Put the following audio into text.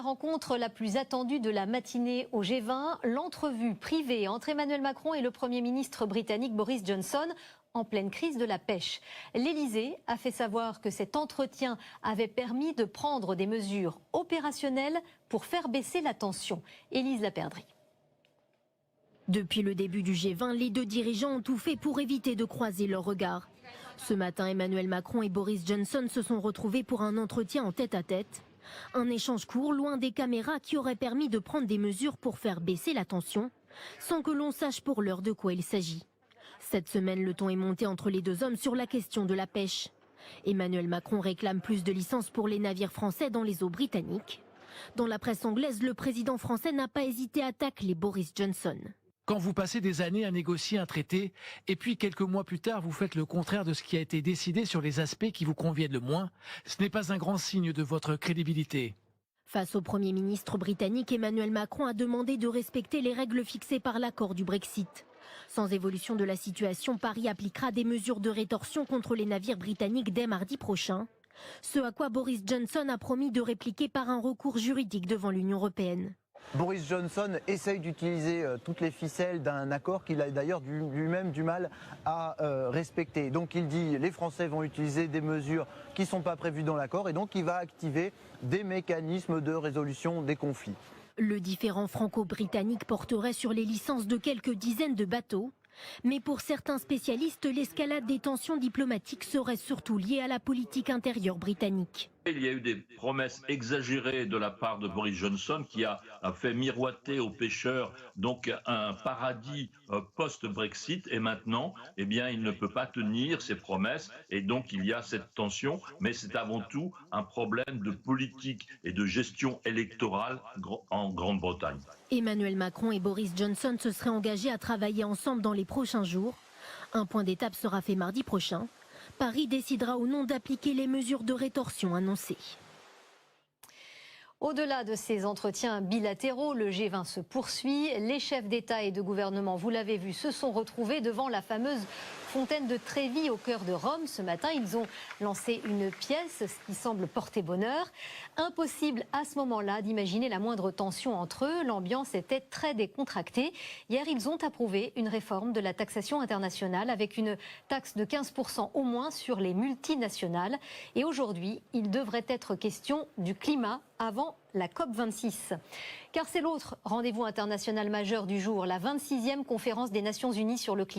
La rencontre la plus attendue de la matinée au G20, l'entrevue privée entre Emmanuel Macron et le Premier ministre britannique Boris Johnson en pleine crise de la pêche. L'Élysée a fait savoir que cet entretien avait permis de prendre des mesures opérationnelles pour faire baisser la tension. Élise Laperdrie. Depuis le début du G20, les deux dirigeants ont tout fait pour éviter de croiser leurs regards. Ce matin, Emmanuel Macron et Boris Johnson se sont retrouvés pour un entretien en tête-à-tête. Un échange court, loin des caméras, qui aurait permis de prendre des mesures pour faire baisser la tension, sans que l'on sache pour l'heure de quoi il s'agit. Cette semaine, le ton est monté entre les deux hommes sur la question de la pêche. Emmanuel Macron réclame plus de licences pour les navires français dans les eaux britanniques. Dans la presse anglaise, le président français n'a pas hésité à tacler Boris Johnson. Quand vous passez des années à négocier un traité, et puis quelques mois plus tard, vous faites le contraire de ce qui a été décidé sur les aspects qui vous conviennent le moins, ce n'est pas un grand signe de votre crédibilité. Face au Premier ministre britannique, Emmanuel Macron a demandé de respecter les règles fixées par l'accord du Brexit. Sans évolution de la situation, Paris appliquera des mesures de rétorsion contre les navires britanniques dès mardi prochain. Ce à quoi Boris Johnson a promis de répliquer par un recours juridique devant l'Union européenne. Boris Johnson essaye d'utiliser toutes les ficelles d'un accord qu'il a d'ailleurs lui-même du mal à respecter. Donc il dit les Français vont utiliser des mesures qui ne sont pas prévues dans l'accord et donc il va activer des mécanismes de résolution des conflits. Le différend franco-britannique porterait sur les licences de quelques dizaines de bateaux. Mais pour certains spécialistes, l'escalade des tensions diplomatiques serait surtout liée à la politique intérieure britannique. Il y a eu des promesses exagérées de la part de Boris Johnson qui a fait miroiter aux pêcheurs donc un paradis post-Brexit et maintenant eh bien, il ne peut pas tenir ses promesses et donc il y a cette tension, mais c'est avant tout un problème de politique et de gestion électorale en Grande-Bretagne. Emmanuel Macron et Boris Johnson se seraient engagés à travailler ensemble dans les prochains jours. Un point d'étape sera fait mardi prochain. Paris décidera ou non d'appliquer les mesures de rétorsion annoncées. Au-delà de ces entretiens bilatéraux, le G20 se poursuit. Les chefs d'État et de gouvernement, vous l'avez vu, se sont retrouvés devant la fameuse fontaine de Trévi au cœur de Rome. Ce matin, ils ont lancé une pièce, ce qui semble porter bonheur. Impossible à ce moment-là d'imaginer la moindre tension entre eux. L'ambiance était très décontractée. Hier, ils ont approuvé une réforme de la taxation internationale avec une taxe de 15% au moins sur les multinationales. Et aujourd'hui, il devrait être question du climat avant la COP26. Car c'est l'autre rendez-vous international majeur du jour, la 26e conférence des Nations Unies sur le climat.